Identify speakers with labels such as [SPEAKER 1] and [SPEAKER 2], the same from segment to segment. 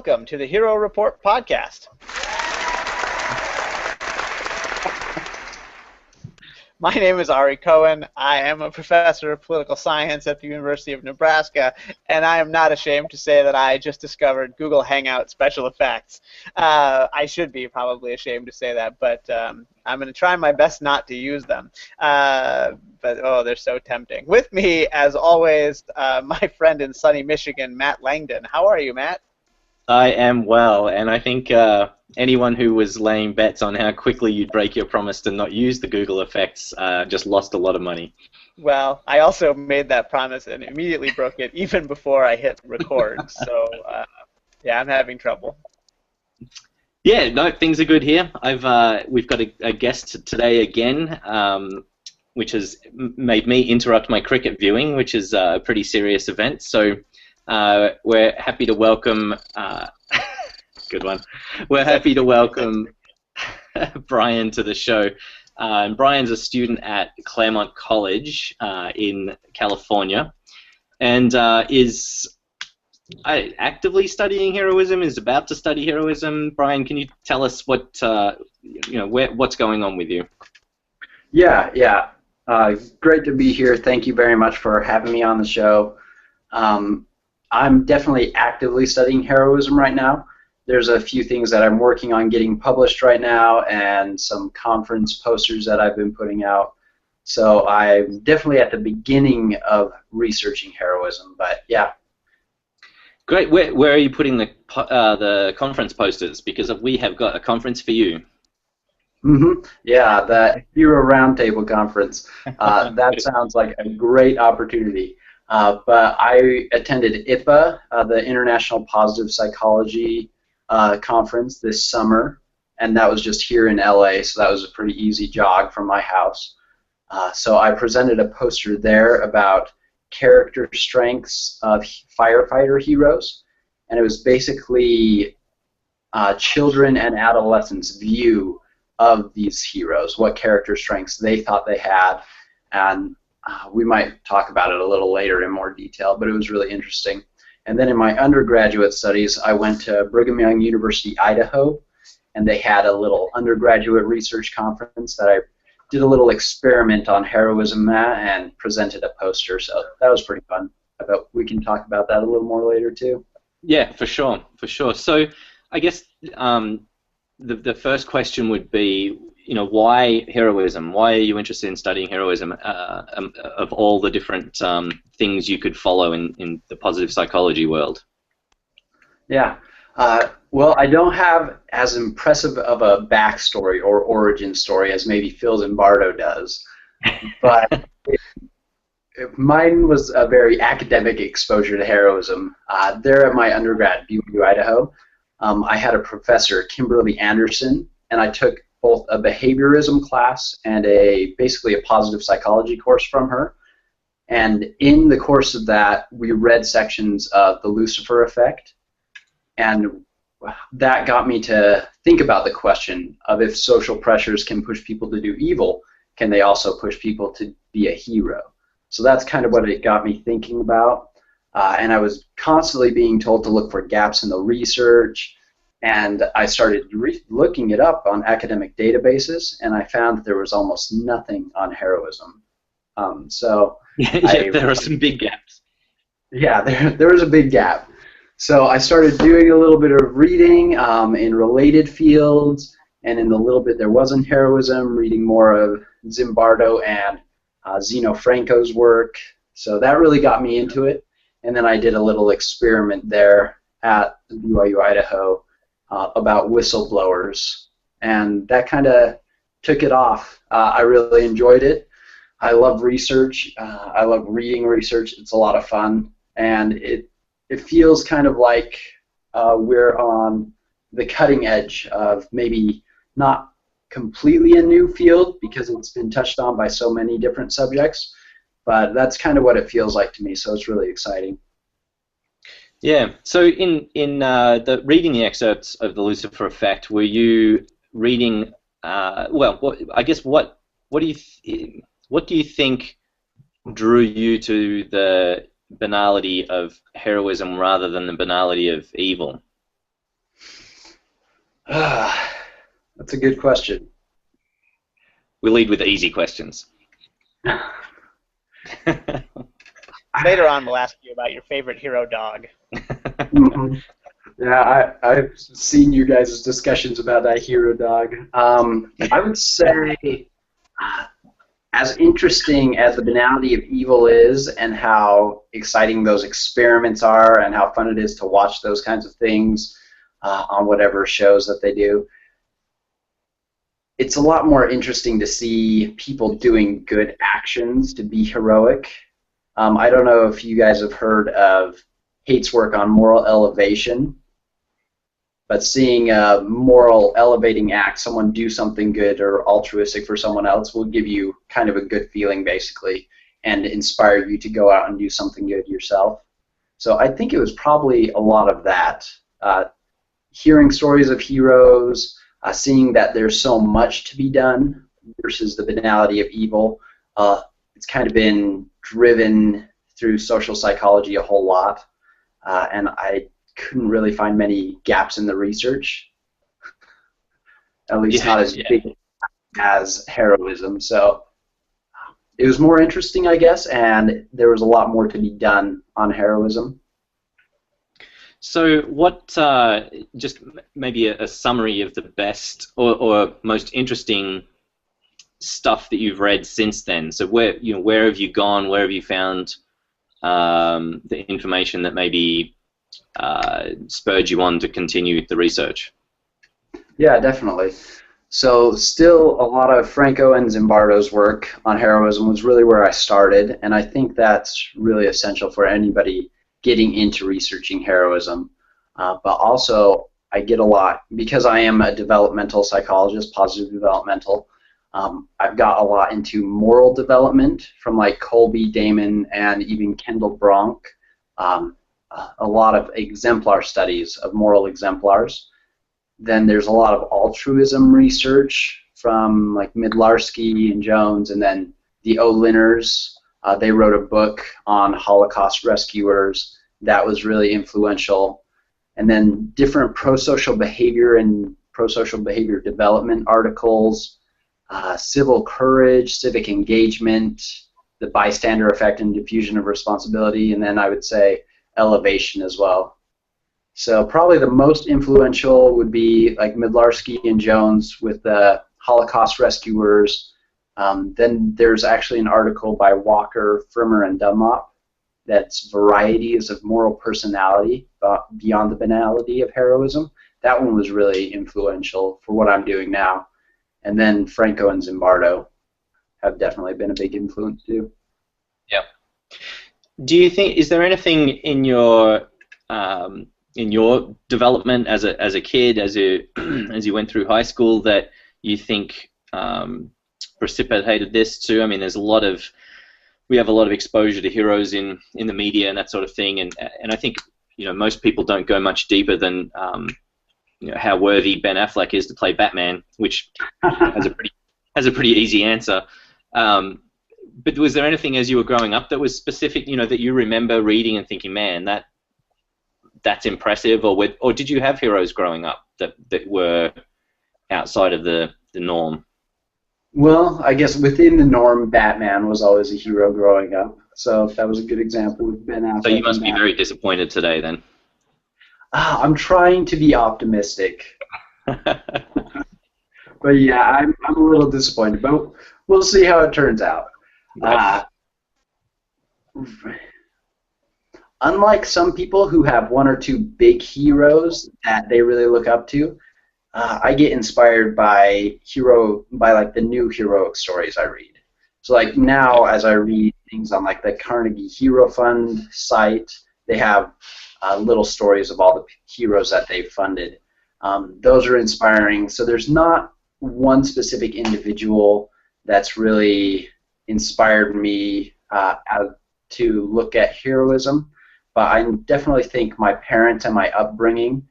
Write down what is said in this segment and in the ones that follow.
[SPEAKER 1] welcome to the Hero Report podcast. My name is Ari Cohen. I am a professor of political science at the University of Nebraska, and I am not ashamed to say that I just discovered Google Hangout special effects. I should be probably ashamed to say that, but I'm going to try my best not to use them. But oh, they're so tempting. With me, as always, my friend in sunny Michigan, Matt Langdon. How are you, Matt?
[SPEAKER 2] I am well, and I think anyone who was laying bets on how quickly you'd break your promise to not use the Google effects just lost a lot of money.
[SPEAKER 1] Well, I also made that promise and immediately broke it even before I hit record, so yeah, I'm having trouble.
[SPEAKER 2] Yeah, no, things are good here. We've got a guest today again, which has made me interrupt my cricket viewing, which is a pretty serious event, so we're happy to welcome, good one, we're happy to welcome Brian to the show. And Brian's a student at Claremont College in California, and is actively studying heroism, is about to study heroism. Brian, can you tell us what, what's going on with you?
[SPEAKER 3] Yeah. Great to be here. Thank you very much for having me on the show. I'm definitely actively studying heroism right now. There's a few things that I'm working on getting published right now and some conference posters that I've been putting out. So I'm definitely at the beginning of researching heroism, but yeah.
[SPEAKER 2] Great. Where are you putting the conference posters? Because we have got a conference for you.
[SPEAKER 3] Yeah, the Hero Roundtable Conference. That sounds like a great opportunity. But I attended IPA, the International Positive Psychology Conference this summer, and that was just here in LA, so that was a pretty easy jog from my house. So I presented a poster there about character strengths of firefighter heroes, and it was basically children and adolescents' view of these heroes, what character strengths they thought they had, and we might talk about it a little later in more detail, but it was really interesting. And then in my undergraduate studies, I went to Brigham Young University, Idaho, and they had a little undergraduate research conference that I did a little experiment on heroism at and presented a poster, so that was pretty fun. I bet we can talk about that a little more later too.
[SPEAKER 2] Yeah, for sure. So I guess the first question would be, why heroism? Why are you interested in studying heroism of all the different things you could follow in the positive psychology world?
[SPEAKER 3] Yeah. Well, I don't have as impressive of a backstory or origin story as maybe Phil Zimbardo does, but mine was a very academic exposure to heroism. There at my undergrad, BYU, Idaho, I had a professor, Kimberly Anderson, and I took both a behaviorism class and basically a positive psychology course from her. And in the course of that, we read sections of the Lucifer Effect, and that got me to think about the question of if social pressures can push people to do evil, can they also push people to be a hero? So that's kind of what it got me thinking about. And I was constantly being told to look for gaps in the research, and I started looking it up on academic databases, and I found that there was almost nothing on heroism.
[SPEAKER 2] There are some big gaps.
[SPEAKER 3] Yeah, there was a big gap. So I started doing a little bit of reading in related fields, and in the little bit there was in heroism, reading more of Zimbardo and Zeno Franco's work. So that really got me into it. And then I did a little experiment there at BYU, Idaho, about whistleblowers, and that kind of took it off. I really enjoyed it. I love research. I love reading research. It's a lot of fun, and it feels kind of like we're on the cutting edge of maybe not completely a new field because it's been touched on by so many different subjects, but that's kind of what it feels like to me, so it's really exciting.
[SPEAKER 2] Yeah. So in reading the excerpts of the Lucifer Effect, were you reading? What do you think drew you to the banality of heroism rather than the banality of evil?
[SPEAKER 3] That's a good question.
[SPEAKER 2] We lead with easy questions.
[SPEAKER 1] Later on, we'll ask you about your favorite hero dog.
[SPEAKER 3] Mhm. Yeah, I've seen you guys' discussions about that hero dog. I would say, as interesting as the banality of evil is, and how exciting those experiments are, and how fun it is to watch those kinds of things on whatever shows that they do, it's a lot more interesting to see people doing good actions to be heroic. I don't know if you guys have heard of Hate's work on moral elevation, but seeing a moral elevating act, someone do something good or altruistic for someone else, will give you kind of a good feeling, basically, and inspire you to go out and do something good yourself. So I think it was probably a lot of that. Hearing stories of heroes, seeing that there's so much to be done versus the banality of evil. It's kind of been driven through social psychology a whole lot, and I couldn't really find many gaps in the research, at least not as big as heroism. So it was more interesting, I guess, and there was a lot more to be done on heroism.
[SPEAKER 2] So what, just maybe a summary of the best or most interesting stuff that you've read since then. So where have you gone? Where have you found the information that maybe spurred you on to continue the research?
[SPEAKER 3] Yeah, definitely. So still a lot of Franco and Zimbardo's work on heroism was really where I started, and I think that's really essential for anybody getting into researching heroism. But also, I get a lot, because I am a developmental psychologist, positive developmental, I've got a lot into moral development from like Colby, Damon, and even Kendall Bronk. A lot of exemplar studies of moral exemplars. Then there's a lot of altruism research from like Midlarsky and Jones, and then the O'Linners. They wrote a book on Holocaust rescuers that was really influential. And then different pro-social behavior and pro-social behavior development articles, civil courage, civic engagement, the bystander effect and diffusion of responsibility, and then I would say elevation as well. So probably the most influential would be like Midlarsky and Jones with the Holocaust rescuers. Then there's actually an article by Walker, Firmer, and Dunlop that's varieties of moral personality beyond the banality of heroism. That one was really influential for what I'm doing now. And then Franco and Zimbardo have definitely been a big influence too.
[SPEAKER 2] Yeah. Do you think, is there anything in your development as a kid, as you went through high school, that you think precipitated this too? I mean, we have a lot of exposure to heroes in the media and that sort of thing, and I think most people don't go much deeper than how worthy Ben Affleck is to play Batman, which has a pretty easy answer. But was there anything as you were growing up that was specific, that you remember reading and thinking, man, that's impressive, or did you have heroes growing up that were outside of the norm?
[SPEAKER 3] Well, I guess within the norm, Batman was always a hero growing up. So that was a good example with Ben Affleck.
[SPEAKER 2] So you must be very disappointed today, then.
[SPEAKER 3] I'm trying to be optimistic. But yeah, I'm a little disappointed, but we'll see how it turns out. Unlike some people who have one or two big heroes that they really look up to, I get inspired by like the new heroic stories I read. So like now, as I read things on like the Carnegie Hero Fund site, they have little stories of all the heroes that they've funded. Those are inspiring. So there's not one specific individual that's really inspired me to look at heroism, but I definitely think my parents and my upbringing,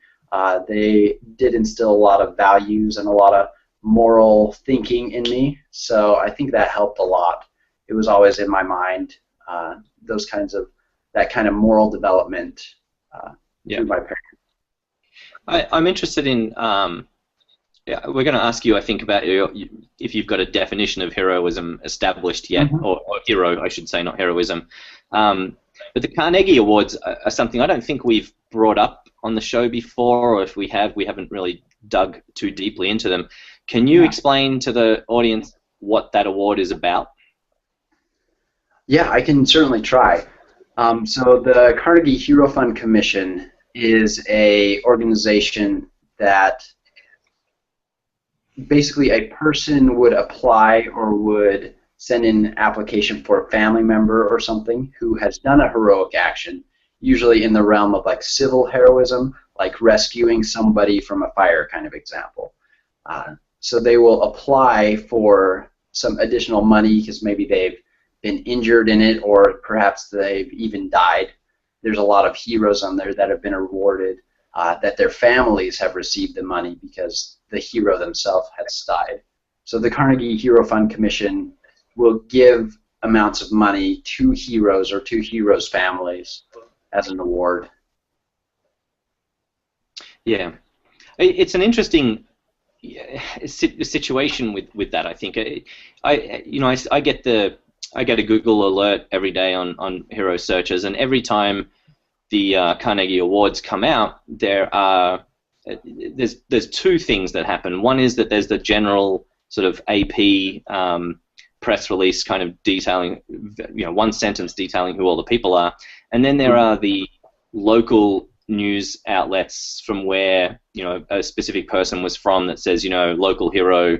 [SPEAKER 3] they did instill a lot of values and a lot of moral thinking in me, so I think that helped a lot. It was always in my mind, that kind of moral development through my parents.
[SPEAKER 2] I'm interested in Yeah, we're going to ask you, I think, about if you've got a definition of heroism established yet,
[SPEAKER 3] Mm-hmm.
[SPEAKER 2] or hero, I should say, not heroism. But the Carnegie Awards are something I don't think we've brought up on the show before, or if we have, we haven't really dug too deeply into them. Can you explain to the audience what that award is about?
[SPEAKER 3] Yeah, I can certainly try. So the Carnegie Hero Fund Commission is a organization that basically a person would apply or would send in an application for a family member or something who has done a heroic action, usually in the realm of like civil heroism, like rescuing somebody from a fire kind of example. So they will apply for some additional money because maybe they've been injured in it, or perhaps they've even died. There's a lot of heroes on there that have been awarded, that their families have received the money because the hero themselves has died. So the Carnegie Hero Fund Commission will give amounts of money to heroes or to heroes' families as an award.
[SPEAKER 2] Yeah, it's an interesting situation with that. I think I get a Google alert every day on hero searches, and every time the Carnegie Awards come out, there's two things that happen. One is that there's the general sort of AP press release kind of detailing, one sentence detailing who all the people are, and then there are the local news outlets from where a specific person was from that says local hero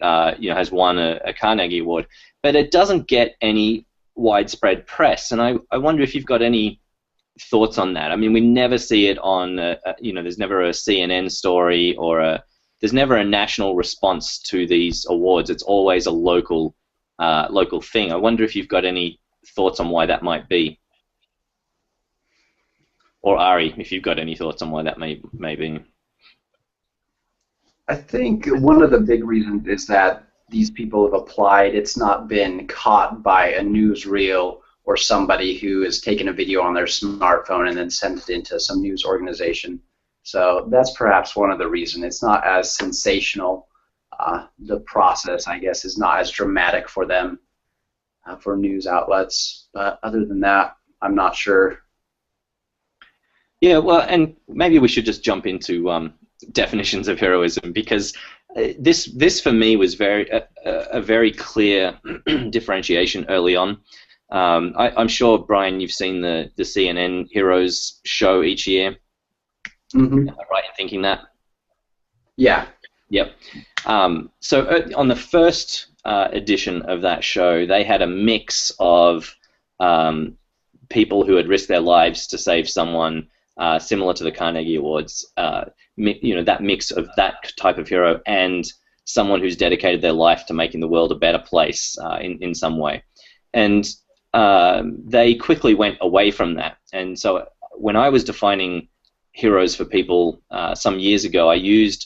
[SPEAKER 2] has won a Carnegie Award, but it doesn't get any widespread press. And I wonder if you've got any thoughts on that. I mean, we never see it on there's never a CNN story or there's never a national response to these awards. It's always a local thing. I wonder if you've got any thoughts on why that might be. Or Ari, if you've got any thoughts on why that may be.
[SPEAKER 3] I think one of the big reasons is that these people have applied. It's not been caught by a newsreel or somebody who has taken a video on their smartphone and then sent it into some news organization. So that's perhaps one of the reasons. It's not as sensational. The process, I guess, is not as dramatic for them, for news outlets. But other than that, I'm not sure.
[SPEAKER 2] Yeah, well, and maybe we should just jump into definitions of heroism, because this for me was a very clear differentiation early on. I'm sure, Brian, you've seen the CNN Heroes show each year.
[SPEAKER 3] Mm-hmm.
[SPEAKER 2] Am I right in thinking that?
[SPEAKER 3] Yeah.
[SPEAKER 2] Yep. So on the first edition of that show, they had a mix of people who had risked their lives to save someone, similar to the Carnegie Awards. That mix of that type of hero and someone who's dedicated their life to making the world a better place in some way. And they quickly went away from that. And so when I was defining heroes for people some years ago, I used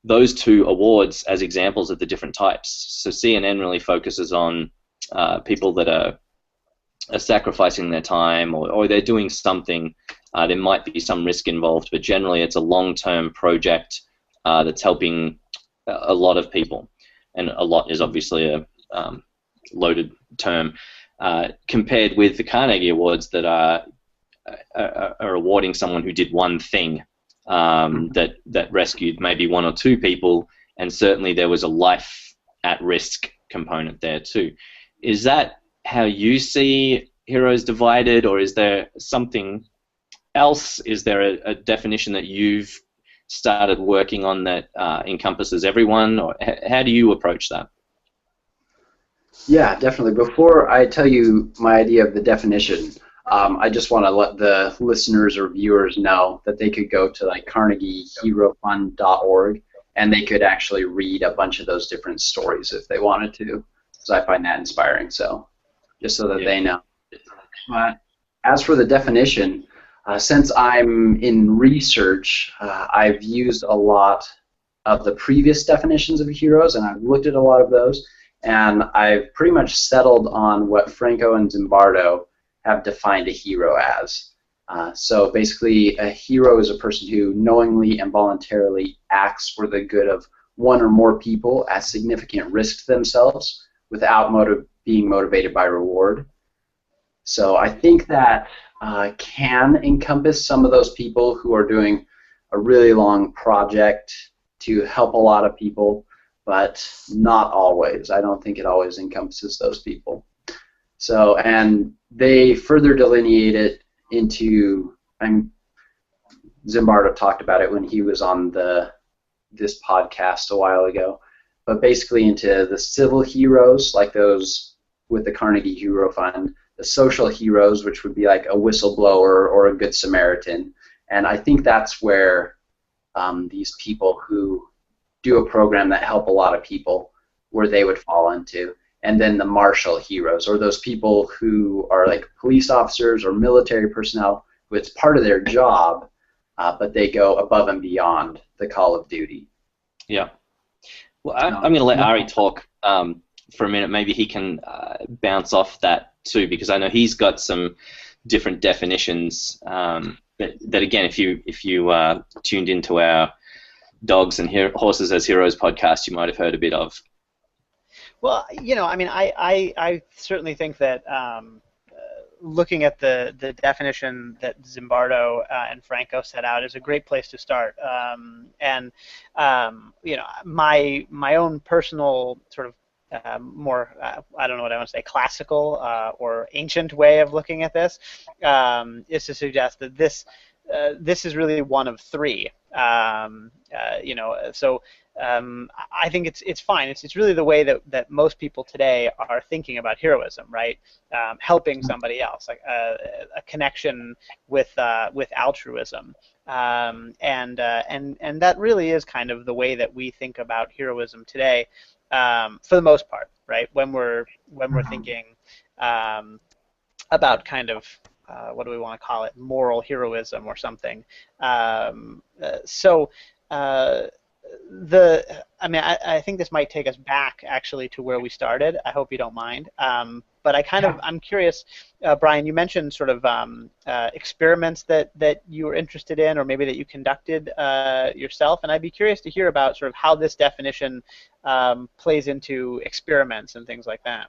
[SPEAKER 2] those two awards as examples of the different types. So CNN really focuses on people that are sacrificing their time, or they're doing something. There might be some risk involved, but generally it's a long-term project that's helping a lot of people. And a lot is obviously a loaded term, compared with the Carnegie Awards that are awarding someone who did one thing, that rescued maybe one or two people, and certainly there was a life at risk component there too. Is that how you see heroes divided, or is there something else? Is there a definition that you've started working on that encompasses everyone, or how do you approach that?
[SPEAKER 3] Yeah, definitely. Before I tell you my idea of the definition, I just want to let the listeners or viewers know that they could go to like carnegieherofund.org and they could actually read a bunch of those different stories if they wanted to, because I find that inspiring. So just so that they know. But as for the definition, since I'm in research, I've used a lot of the previous definitions of heroes, and I've looked at a lot of those, and I've pretty much settled on what Franco and Zimbardo have defined a hero as. So basically, a hero is a person who knowingly and voluntarily acts for the good of one or more people at significant risk to themselves without being motivated by reward. So I think that can encompass some of those people who are doing a really long project to help a lot of people, but not always. I don't think it always encompasses those people. So, and they further delineate it into, Zimbardo talked about it when he was on this podcast a while ago, but basically into the civil heroes, like those with the Carnegie Hero Fund, the social heroes, which would be like a whistleblower or a good Samaritan. And I think that's where these people who do a program that help a lot of people, where they would fall into. And then the martial heroes, or those people who are like police officers or military personnel, who it's part of their job, but they go above and beyond the call of duty.
[SPEAKER 2] Yeah. Well, I'm going to let Ari talk for a minute. Maybe he can bounce off that too, because I know he's got some different definitions. That again, if you tuned into our Dogs and Horses as Heroes podcast, you might have heard a bit of.
[SPEAKER 1] Well, I mean, I certainly think that looking at the definition that Zimbardo and Franco set out is a great place to start. My own personal sort of more, I don't know what I want to say, classical or ancient way of looking at this is to suggest that this is really one of three. I think it's fine. It's really the way that most people today are thinking about heroism, right? Helping somebody else, like a connection with altruism, and that really is kind of the way that we think about heroism today, for the most part, right? When we're thinking about kind of what do we want to call it, moral heroism or something. I think this might take us back actually to where we started. I hope you don't mind. But I'm curious, Brian, you mentioned sort of experiments that you were interested in, or maybe that you conducted yourself, and I'd be curious to hear about sort of how this definition plays into experiments and things like that.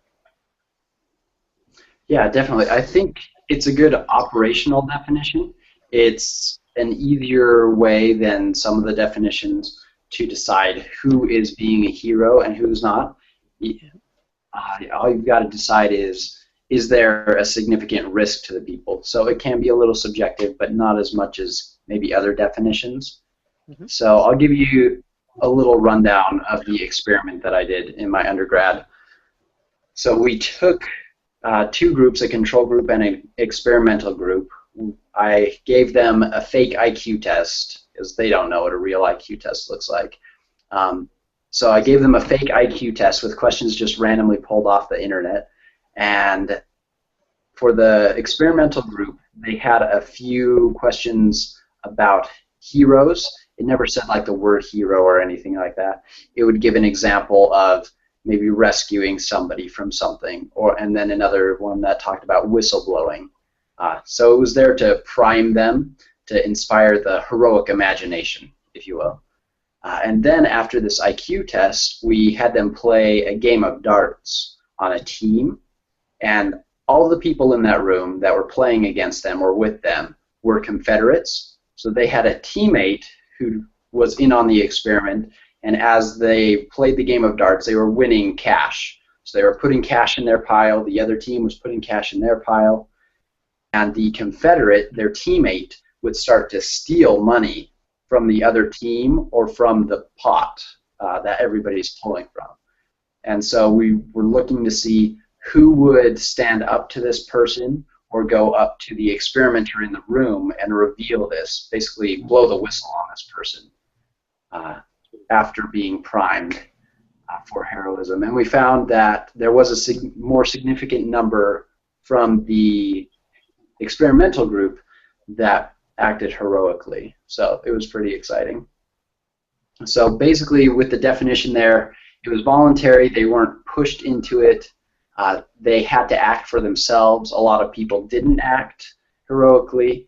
[SPEAKER 3] Yeah, definitely. I think it's a good operational definition. It's an easier way than some of the definitions to decide who is being a hero and who's not. All you've got to decide is there a significant risk to the people? So it can be a little subjective, but not as much as maybe other definitions. Mm-hmm. So I'll give you a little rundown of the experiment that I did in my undergrad. So we took two groups, a control group and an experimental group. I gave them a fake IQ test, because they don't know what a real IQ test looks like. So I gave them a fake IQ test with questions just randomly pulled off the internet. And for the experimental group, they had a few questions about heroes. It never said like the word hero or anything like that. It would give an example of maybe rescuing somebody from something, and then another one that talked about whistleblowing. So it was there to prime them, to inspire the heroic imagination, if you will. And then after this IQ test, we had them play a game of darts on a team, and all the people in that room that were playing against them or with them were Confederates. So they had a teammate who was in on the experiment, and as they played the game of darts, they were winning cash. So they were putting cash in their pile, the other team was putting cash in their pile, and the Confederate, their teammate, would start to steal money from the other team or from the pot that everybody's pulling from. And so we were looking to see who would stand up to this person or go up to the experimenter in the room and reveal this, basically blow the whistle on this person after being primed for heroism. And we found that there was a more significant number from the experimental group that acted heroically. So it was pretty exciting. So basically with the definition there, it was voluntary. They weren't pushed into it. They had to act for themselves. A lot of people didn't act heroically,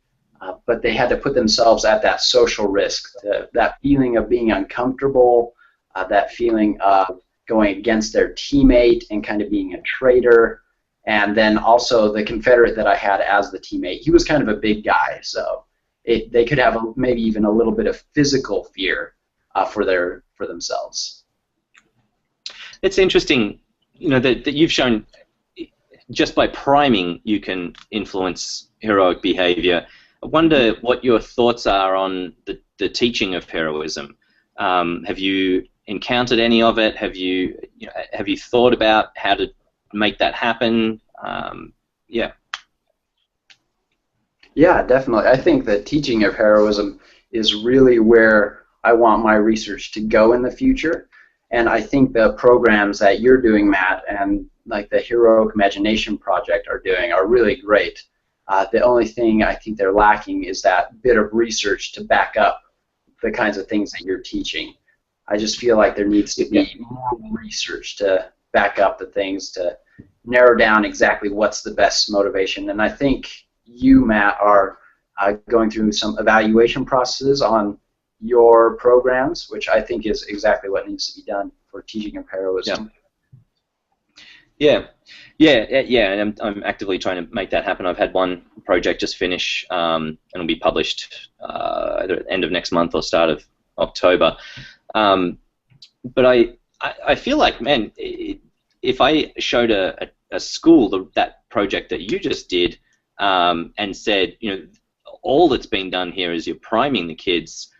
[SPEAKER 3] but they had to put themselves at that social risk, that feeling of being uncomfortable, that feeling of going against their teammate and kind of being a traitor. And then also the Confederate that I had as the teammate, he was kind of a big guy, so they could have maybe even a little bit of physical fear for themselves.
[SPEAKER 2] It's interesting, you know, that you've shown just by priming you can influence heroic behavior. I wonder what your thoughts are on the teaching of heroism. Have you encountered any of it? Have you thought about how to make that happen? Yeah.
[SPEAKER 3] Yeah, definitely. I think the teaching of heroism is really where I want my research to go in the future. And I think the programs that you're doing, Matt, and like the Heroic Imagination Project are doing are really great. The only thing I think they're lacking is that bit of research to back up the kinds of things that you're teaching. I just feel like there needs to be more research to back up the things, to narrow down exactly what's the best motivation. And I think you, Matt, are going through some evaluation processes on your programs, which I think is exactly what needs to be done for teaching of heroism.
[SPEAKER 2] Yeah, and I'm actively trying to make that happen. I've had one project just finish, and it'll be published either at the end of next month or start of October. But I feel like, man, if I showed a school that project that you just did, and said, you know, all that's been done here is you're priming the kids.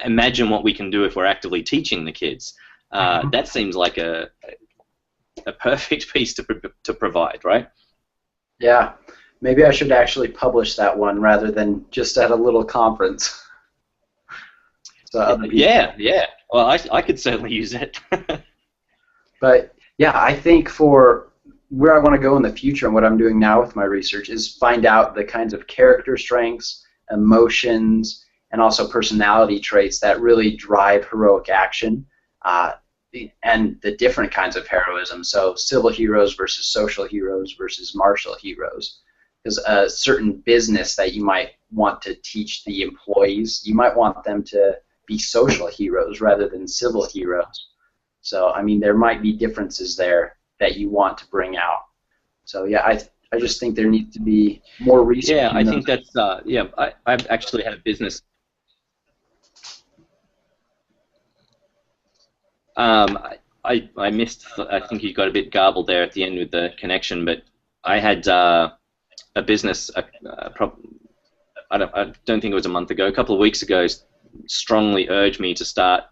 [SPEAKER 2] Imagine what we can do if we're actively teaching the kids. That seems like a perfect piece to provide, right?
[SPEAKER 3] Yeah, maybe I should actually publish that one rather than just at a little conference. So
[SPEAKER 2] yeah. Well, I could certainly use it.
[SPEAKER 3] But yeah, I think for where I want to go in the future and what I'm doing now with my research is find out the kinds of character strengths, emotions, and also personality traits that really drive heroic action, and the different kinds of heroism. So civil heroes versus social heroes versus martial heroes. Because a certain business that you might want to teach the employees, you might want them to be social heroes rather than civil heroes. So, I mean, there might be differences there that you want to bring out. So, yeah, I just think there needs to be more research.
[SPEAKER 2] Yeah, I think that's, I've actually had a business. I missed, I think you got a bit garbled there at the end with the connection, but I had a business, I don't think it was a month ago, a couple of weeks ago, strongly urged me to start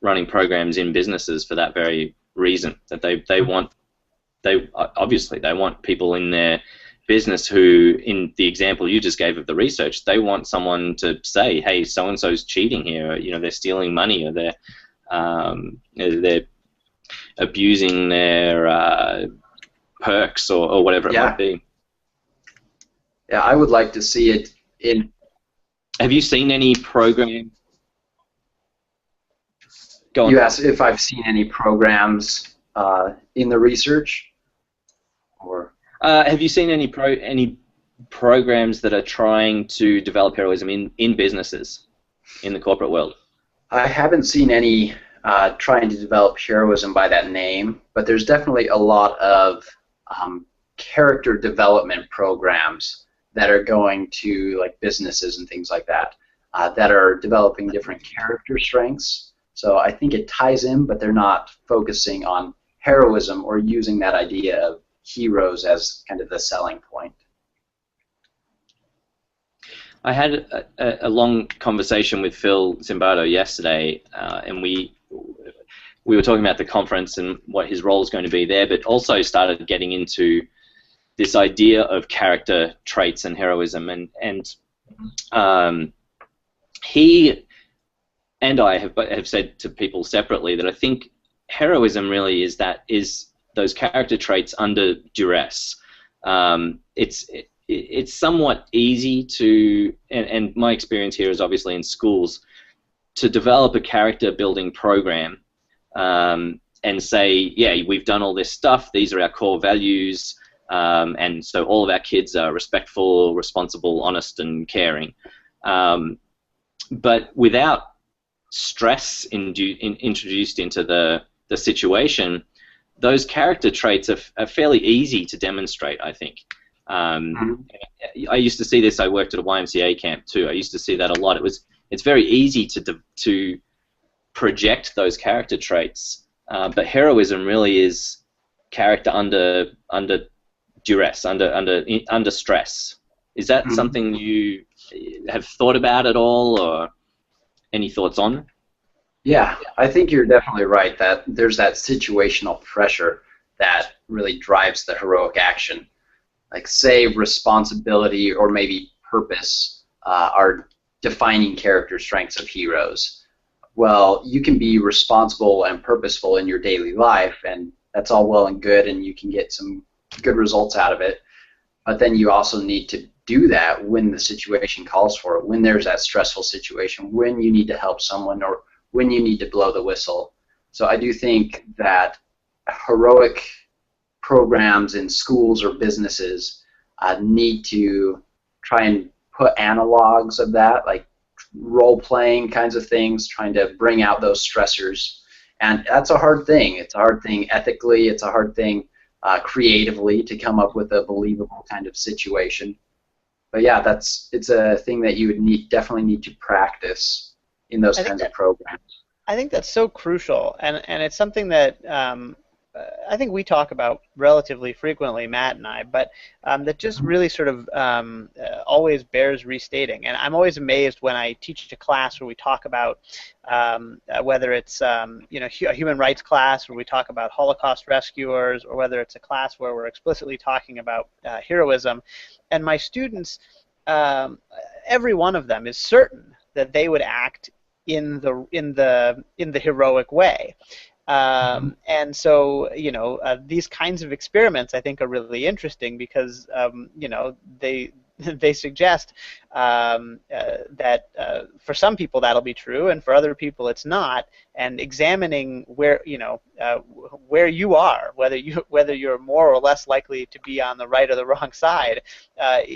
[SPEAKER 2] running programs in businesses for that very reason, that they want people in their business who, in the example you just gave of the research, they want someone to say, hey, so-and-so's cheating here, or, you know, they're stealing money, or they're abusing their perks, or whatever it might be.
[SPEAKER 3] Yeah, I would like to see it in.
[SPEAKER 2] Have you seen any program? Go on.
[SPEAKER 3] You asked if I've seen any programs in the research, or
[SPEAKER 2] have you seen any programs that are trying to develop heroism in businesses, in the corporate world?
[SPEAKER 3] I haven't seen any trying to develop heroism by that name, but there's definitely a lot of character development programs that are going to like businesses and things like that, that are developing different character strengths. So I think it ties in, but they're not focusing on heroism or using that idea of heroes as kind of the selling point.
[SPEAKER 2] I had a long conversation with Phil Zimbardo yesterday, and we were talking about the conference and what his role is going to be there, but also started getting into this idea of character traits and heroism, and he and I have said to people separately that I think heroism really is those character traits under duress. It's somewhat easy to, and my experience here is obviously in schools, to develop a character building program and say, yeah, we've done all this stuff, these are our core values, and so all of our kids are respectful, responsible, honest, and caring. But without stress introduced into the situation, those character traits are fairly easy to demonstrate, I think. I used to see this. I worked at a YMCA camp too. I used to see that a lot. It's very easy to project those character traits, but heroism really is character under duress, under stress. Is that something you have thought about at all, or any thoughts on?
[SPEAKER 3] Yeah, I think you're definitely right that there's that situational pressure that really drives the heroic action. Like, say, responsibility or maybe purpose are defining character strengths of heroes. Well, you can be responsible and purposeful in your daily life, and that's all well and good, and you can get some good results out of it. But then you also need to do that when the situation calls for it, when there's that stressful situation, when you need to help someone, or when you need to blow the whistle. So I do think that heroic programs in schools or businesses need to try and put analogs of that, like role-playing kinds of things, trying to bring out those stressors. And that's a hard thing. It's a hard thing ethically. It's a hard thing creatively to come up with a believable kind of situation. But yeah, it's a thing that you would definitely need to practice in those kinds of programs.
[SPEAKER 1] I think that's so crucial, and it's something that I think we talk about relatively frequently, Matt and I, but that just really sort of always bears restating. And I'm always amazed when I teach a class where we talk about whether it's a human rights class, where we talk about Holocaust rescuers, or whether it's a class where we're explicitly talking about heroism, and my students, every one of them is certain that they would act in the heroic way. And so, these kinds of experiments I think are really interesting because, they suggest that for some people that'll be true, and for other people it's not. And examining where you are, whether you're more or less likely to be on the right or the wrong side,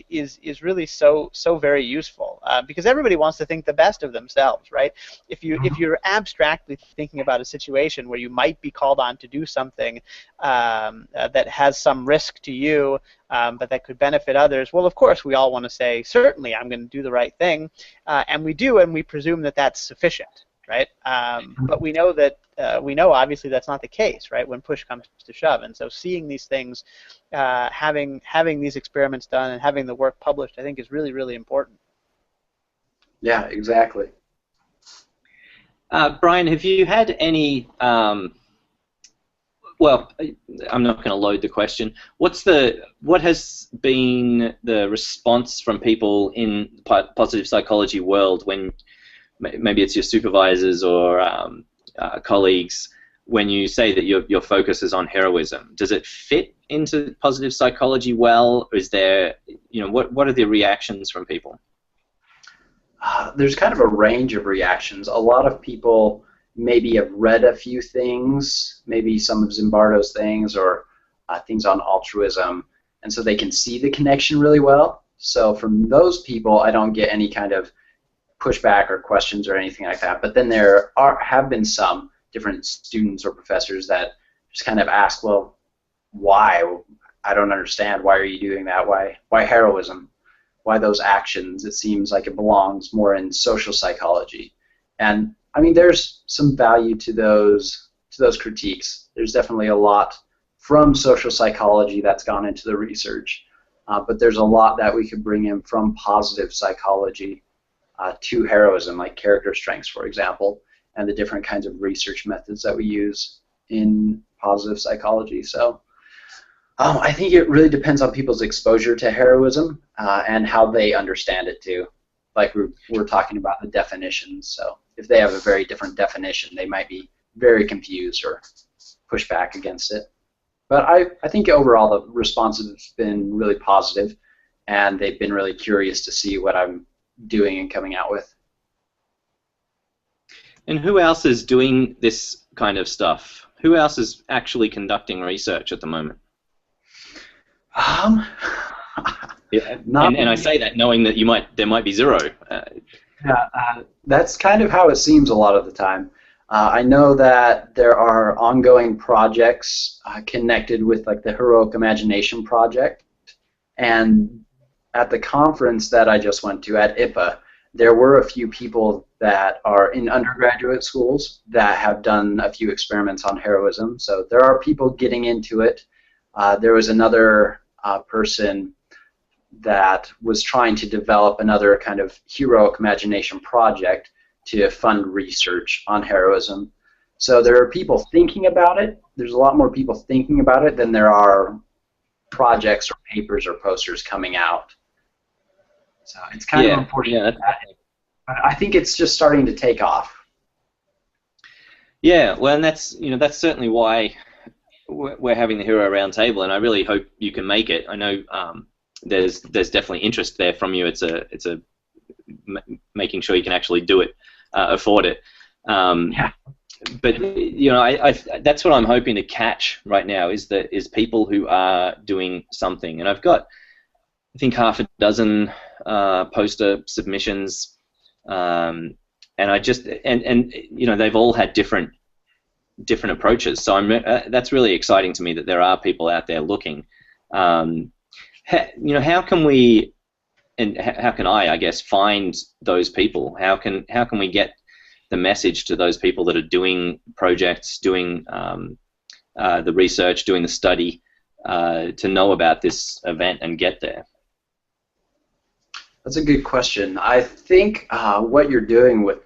[SPEAKER 1] is really so very useful because everybody wants to think the best of themselves, right? If you're abstractly thinking about a situation where you might be called on to do something that has some risk to you, but that could benefit others, well, of course, we all want to say, certainly, I'm going to do the right thing, and we do, and we presume that that's sufficient, right? But we know that obviously that's not the case, right? When push comes to shove, and so seeing these things, having these experiments done, and having the work published, I think is really, really important.
[SPEAKER 3] Yeah, exactly.
[SPEAKER 2] Brian, have you had any? Well, I'm not going to load the question. What has been the response from people in the positive psychology world when maybe it's your supervisors or colleagues when you say that your focus is on heroism? Does it fit into positive psychology well? Or is there, what are the reactions from people?
[SPEAKER 3] There's kind of a range of reactions. A lot of people maybe have read a few things, maybe some of Zimbardo's things or things on altruism, and so they can see the connection really well. So from those people, I don't get any kind of pushback or questions or anything like that. But then there have been some different students or professors that just kind of ask, well, why? I don't understand. Why are you doing that? Why heroism? Why those actions? It seems like it belongs more in social psychology. And I mean, there's some value to those critiques. There's definitely a lot from social psychology that's gone into the research, but there's a lot that we could bring in from positive psychology to heroism, like character strengths, for example, and the different kinds of research methods that we use in positive psychology. So I think it really depends on people's exposure to heroism and how they understand it too. Like we're talking about the definitions, so if they have a very different definition, they might be very confused or push back against it. But I think overall the response has been really positive, and they've been really curious to see what I'm doing and coming out with.
[SPEAKER 2] And who else is doing this kind of stuff? Who else is actually conducting research at the moment?
[SPEAKER 3] Yeah,
[SPEAKER 2] and I say that knowing that there might be zero.
[SPEAKER 3] Yeah, that's kind of how it seems a lot of the time. I know that there are ongoing projects connected with like the Heroic Imagination Project, and at the conference that I just went to at IPA, there were a few people that are in undergraduate schools that have done a few experiments on heroism. So there are people getting into it. There was another person that was trying to develop another kind of heroic imagination project to fund research on heroism. So there are people thinking about it. There's a lot more people thinking about it than there are projects or papers or posters coming out. So it's kind of unfortunate. But I think it's just starting to take off.
[SPEAKER 2] Yeah, well, and that's certainly why we're having the Hero Roundtable, and I really hope you can make it. I know there's definitely interest there from you. It's making sure you can actually do it, afford it.
[SPEAKER 3] Yeah.
[SPEAKER 2] But I that's what I'm hoping to catch right now is people who are doing something, and I've got I think half a dozen poster submissions, and I just and they've all had different approaches. So that's really exciting to me that there are people out there looking. How can we, and how can I guess, find those people? How can we get the message to those people that are doing projects, doing the research, doing the study, to know about this event and get there?
[SPEAKER 3] That's a good question. I think what you're doing with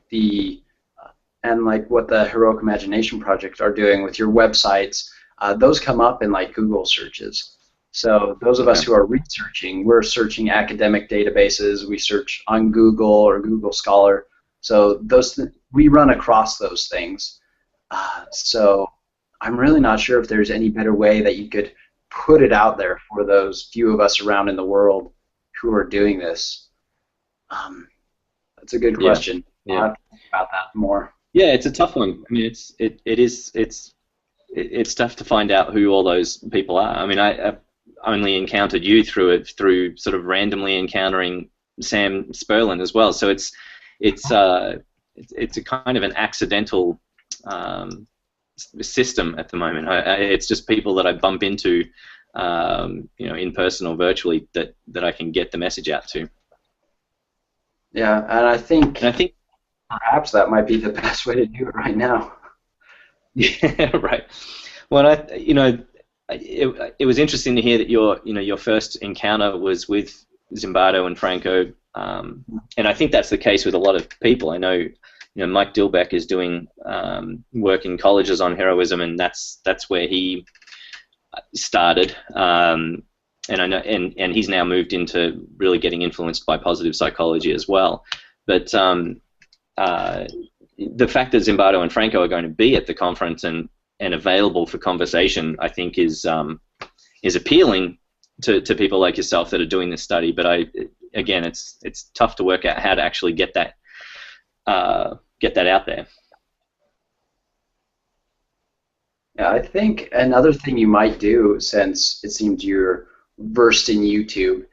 [SPEAKER 3] and like what the Heroic Imagination Project are doing with your websites, those come up in like Google searches. So those of us who are researching, we're searching academic databases, we search on Google or Google Scholar. So we run across those things. So I'm really not sure if there's any better way that you could put it out there for those few of us around in the world who are doing this. That's a good question.
[SPEAKER 2] Yeah.
[SPEAKER 3] I'll have to think about that more.
[SPEAKER 2] Yeah, it's a tough one. I mean, it's tough to find out who all those people are. I mean, I only encountered you through sort of randomly encountering Sam Sperlin as well. So it's a kind of an accidental system at the moment. It's just people that I bump into, in person or virtually that I can get the message out to.
[SPEAKER 3] Yeah, and I think perhaps that might be the best way to do it right now.
[SPEAKER 2] Yeah, right. Well, it was interesting to hear that your first encounter was with Zimbardo and Franco, and I think that's the case with a lot of people. I know, Mike Dilbeck is doing work in colleges on heroism, and that's where he started. And I know, and he's now moved into really getting influenced by positive psychology as well. But the fact that Zimbardo and Franco are going to be at the conference and available for conversation, I think is appealing to people like yourself that are doing this study. But again, it's tough to work out how to actually get that out there.
[SPEAKER 3] Yeah, I think another thing you might do, since it seems you're versed in YouTube,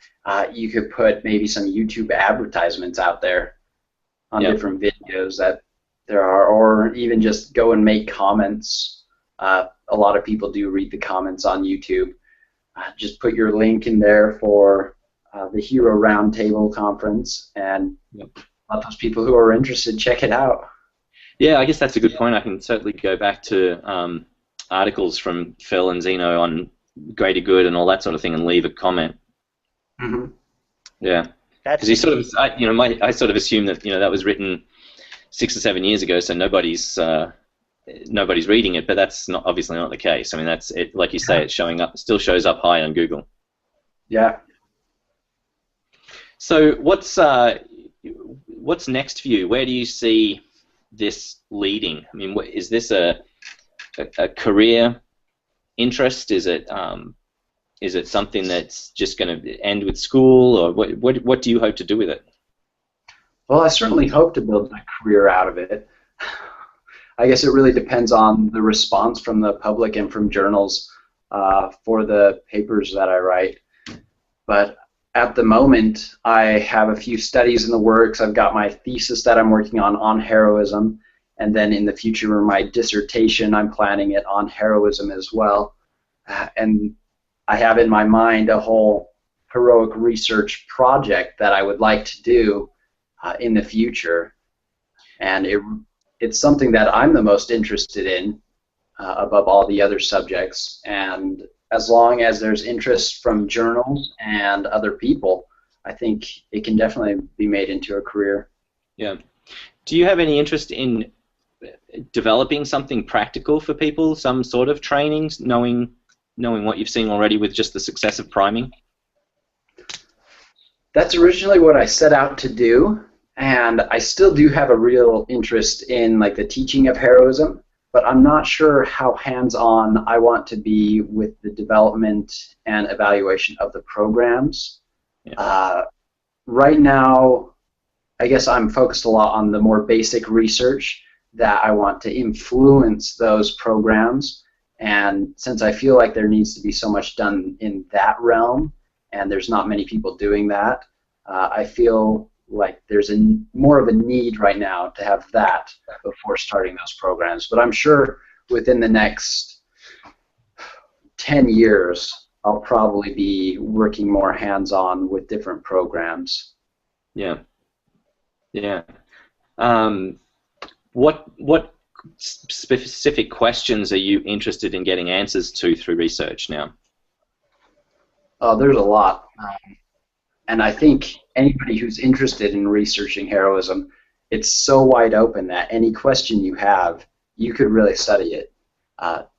[SPEAKER 3] you could put maybe some YouTube advertisements out there on different videos that there are, or even just go and make comments. A lot of people do read the comments on YouTube. Just put your link in there for the Hero Roundtable conference, and let those people who are interested check it out.
[SPEAKER 2] Yeah, I guess that's a good point. I can certainly go back to articles from Phil and Zeno on greater good and all that sort of thing, and leave a comment.
[SPEAKER 3] Mm-hmm.
[SPEAKER 2] Yeah, because you sort of, I sort of assume that that was written 6 or 7 years ago, so nobody's reading it, but that's obviously not the case. I mean, that's it. Like you say, it's showing up, still shows up high on Google.
[SPEAKER 3] Yeah.
[SPEAKER 2] So what's next for you? Where do you see this leading? I mean, is this a career interest? Is it something that's just going to end with school, or what do you hope to do with it?
[SPEAKER 3] Well, I certainly hope to build a career out of it. I guess it really depends on the response from the public and from journals for the papers that I write. But at the moment, I have a few studies in the works. I've got my thesis that I'm working on heroism, and then in the future, my dissertation, I'm planning it on heroism as well. And I have in my mind a whole heroic research project that I would like to do in the future, and it's something that I'm the most interested in above all the other subjects. And as long as there's interest from journals and other people, I think it can definitely be made into a career.
[SPEAKER 2] Yeah. Do you have any interest in developing something practical for people, some sort of trainings, knowing what you've seen already with just the success of priming?
[SPEAKER 3] That's originally what I set out to do, and I still do have a real interest in like the teaching of heroism, but I'm not sure how hands-on I want to be with the development and evaluation of the programs. Yeah. Right now, I guess I'm focused a lot on the more basic research that I want to influence those programs, and since I feel like there needs to be so much done in that realm, and there's not many people doing that, I feel like there's more of a need right now to have that before starting those programs. But I'm sure within the next 10 years, I'll probably be working more hands-on with different programs.
[SPEAKER 2] Yeah. Yeah. What specific questions are you interested in getting answers to through research now?
[SPEAKER 3] Oh, there's a lot. And I think anybody who's interested in researching heroism, it's so wide open that any question you have, you could really study it,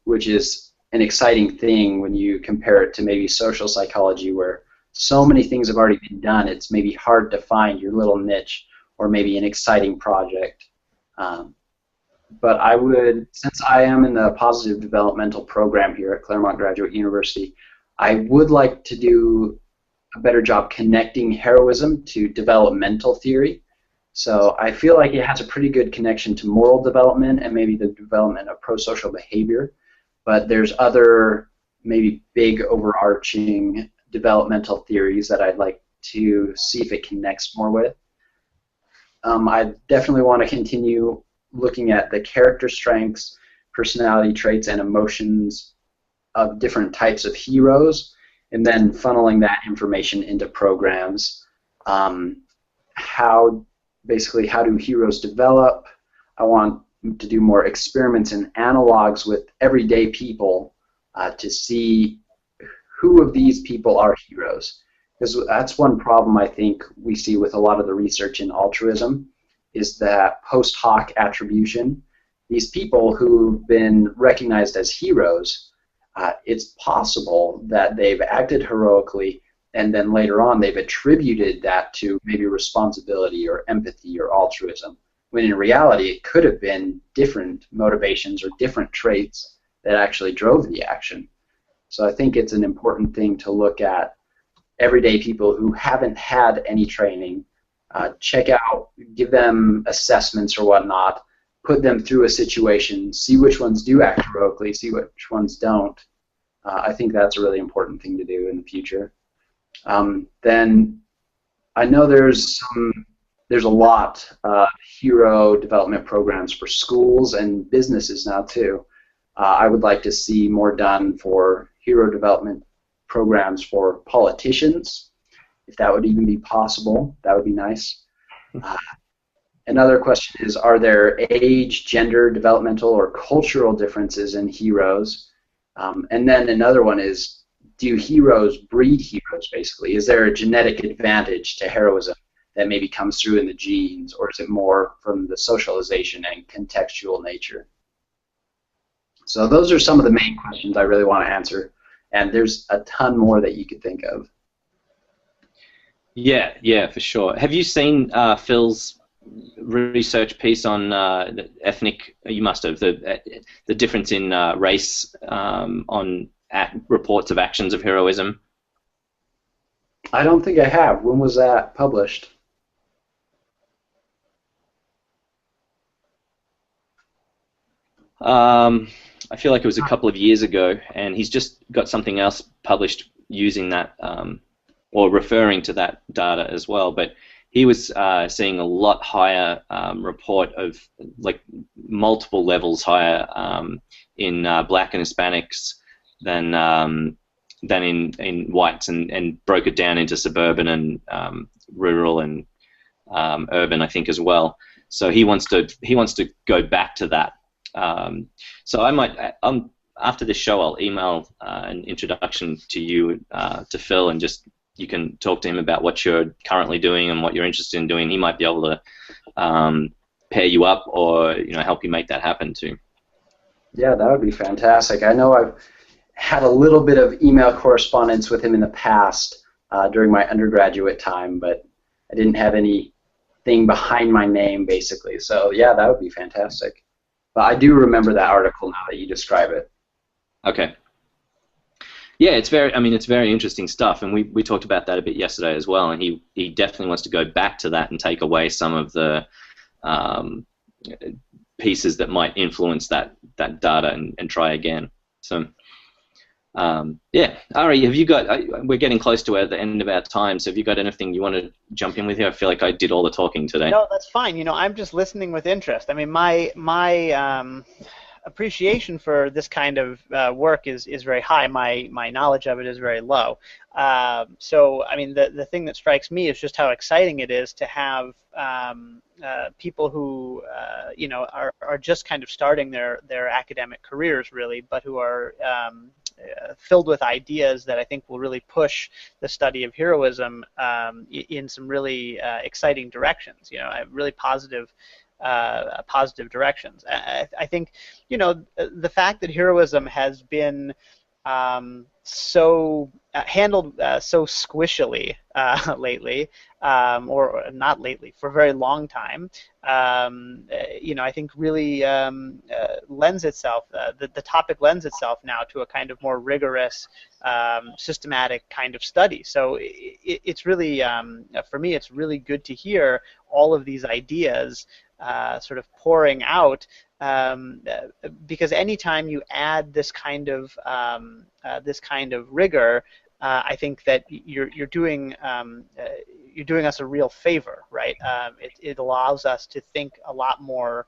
[SPEAKER 3] which is an exciting thing when you compare it to maybe social psychology, where so many things have already been done. It's maybe hard to find your little niche or maybe an exciting project. But I would, since I am in the positive developmental program here at Claremont Graduate University, I would like to do a better job connecting heroism to developmental theory. So I feel like it has a pretty good connection to moral development and maybe the development of pro-social behavior, but there's other maybe big overarching developmental theories that I'd like to see if it connects more with. I definitely want to continue looking at the character strengths, personality traits, and emotions of different types of heroes, and then funneling that information into programs. How do heroes develop? I want to do more experiments and analogs with everyday people to see who of these people are heroes. Because that's one problem I think we see with a lot of the research in altruism, is that post hoc attribution. These people who've been recognized as heroes, it's possible that they've acted heroically and then later on they've attributed that to maybe responsibility or empathy or altruism, when in reality it could have been different motivations or different traits that actually drove the action. So I think it's an important thing to look at everyday people who haven't had any training, check out, give them assessments or whatnot, put them through a situation, see which ones do act heroically, see which ones don't. I think that's a really important thing to do in the future. Then I know there's a lot of hero development programs for schools and businesses now too. I would like to see more done for hero development programs for politicians. If that would even be possible, that would be nice. Another question is, are there age, gender, developmental, or cultural differences in heroes? And then another one is, do heroes breed heroes, basically? Is there a genetic advantage to heroism that maybe comes through in the genes, or is it more from the socialization and contextual nature? So those are some of the main questions I really want to answer, and there's a ton more that you could think of.
[SPEAKER 2] Yeah, for sure. Have you seen Phil's research piece on the ethnic? You must have, the difference in race on reports of actions of heroism.
[SPEAKER 3] I don't think I have. When was that published?
[SPEAKER 2] I feel like it was a couple of years ago, and he's just got something else published using that or referring to that data as well. But he was seeing a lot higher report of like multiple levels higher in Black and Hispanics than in whites, and broke it down into suburban and rural and urban, I think, as well. So he wants to go back to that. So I might, after this show, I'll email an introduction to you, to Phil, and just you can talk to him about what you're currently doing and what you're interested in doing. He might be able to pair you up, or help you make that happen too.
[SPEAKER 3] Yeah, that would be fantastic. I know I've had a little bit of email correspondence with him in the past during my undergraduate time, but I didn't have anything behind my name, basically. So yeah, that would be fantastic. But I do remember that article now that you describe it.
[SPEAKER 2] Okay. Yeah, it's very interesting stuff, and we talked about that a bit yesterday as well. And he definitely wants to go back to that and take away some of the pieces that might influence that data and try again. So. Yeah, Ari, have you got? We're getting close to the end of our time, so have you got anything you want to jump in with here? I feel like I did all the talking today.
[SPEAKER 1] No, that's fine. I'm just listening with interest. I mean, my appreciation for this kind of work is very high. My knowledge of it is very low. So, I mean, the thing that strikes me is just how exciting it is to have people who are just kind of starting their academic careers, really, but who are filled with ideas that I think will really push the study of heroism in some really exciting directions. Really positive directions. I think the fact that heroism has been so handled so squishily lately, or not lately, for a very long time, I think really lends itself, the topic lends itself now to a kind of more rigorous, systematic kind of study. So it's really, for me, it's really good to hear all of these ideas sort of pouring out, because anytime you add this kind of rigor, I think that you're doing us a real favor, right? It allows us to think a lot more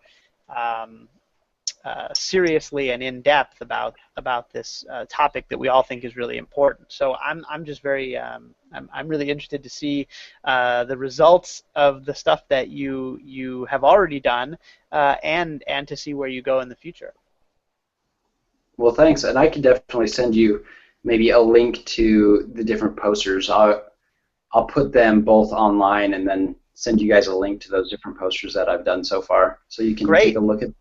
[SPEAKER 1] seriously and in depth about this topic that we all think is really important. So I'm just very I'm really interested to see the results of the stuff that you have already done, and to see where you go in the future.
[SPEAKER 3] Well, thanks, and I can definitely send you maybe a link to the different posters. I'll put them both online and then send you guys a link to those different posters that I've done so far, so you can take a look at them.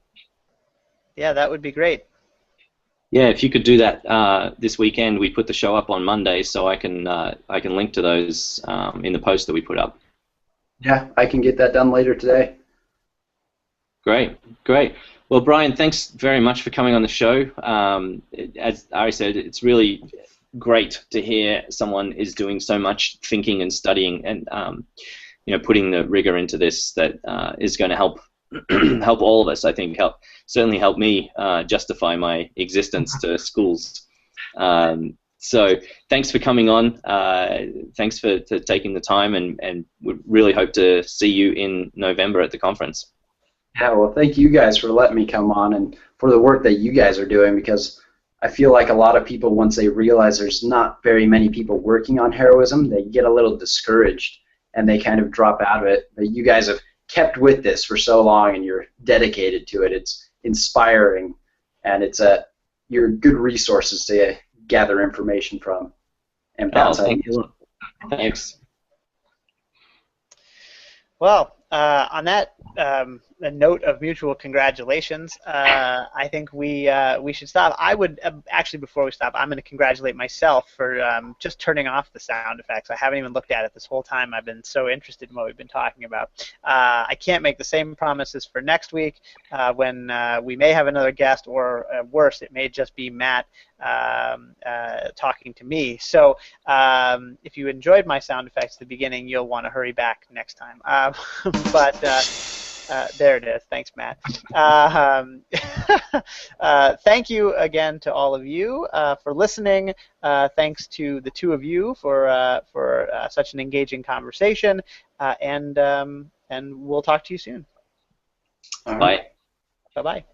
[SPEAKER 1] Yeah, that would be great.
[SPEAKER 2] Yeah, if you could do that this weekend. We put the show up on Monday, so I can link to those in the post that we put up.
[SPEAKER 3] Yeah, I can get that done later today.
[SPEAKER 2] Great. Well, Brian, thanks very much for coming on the show. As Ari said, it's really great to hear someone is doing so much thinking and studying and putting the rigor into this that is going to help all of us. I think certainly help me justify my existence to schools. So thanks for coming on. Thanks for taking the time, and we really hope to see you in November at the conference.
[SPEAKER 3] Yeah, well, thank you guys for letting me come on and for the work that you guys are doing, because I feel like a lot of people, once they realize there's not very many people working on heroism, they get a little discouraged and they kind of drop out of it. But you guys have kept with this for so long and you're dedicated to it. It's inspiring, and you're good resources to gather information from and bounce ideas.
[SPEAKER 2] Thanks.
[SPEAKER 1] Well, on that a note of mutual congratulations, I think we should stop. I would actually, before we stop, I'm going to congratulate myself for just turning off the sound effects. I haven't even looked at it this whole time. I've been so interested in what we've been talking about. I can't make the same promises for next week when we may have another guest, or worse, it may just be Matt talking to me. So if you enjoyed my sound effects at the beginning, you'll want to hurry back next time. But There it is. Thanks, Matt. Thank you again to all of you for listening. Thanks to the two of you for such an engaging conversation, and we'll talk to you soon.
[SPEAKER 3] All right.
[SPEAKER 2] Bye.
[SPEAKER 1] Bye-bye.